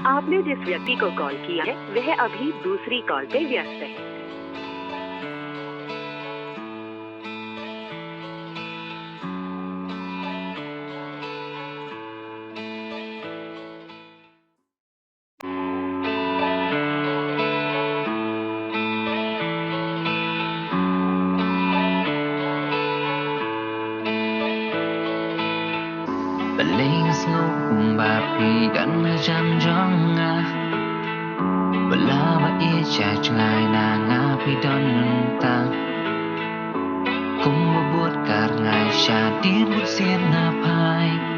आपने जिस व्यक्ति को कॉल किया है वह अभी दूसरी कॉल पे व्यस्त है। Balings no kumbapi gan na jam jonga Bala ba cha ngai na nga pi don ta Kum ba buat kar ngai sha dir bút xiên na pai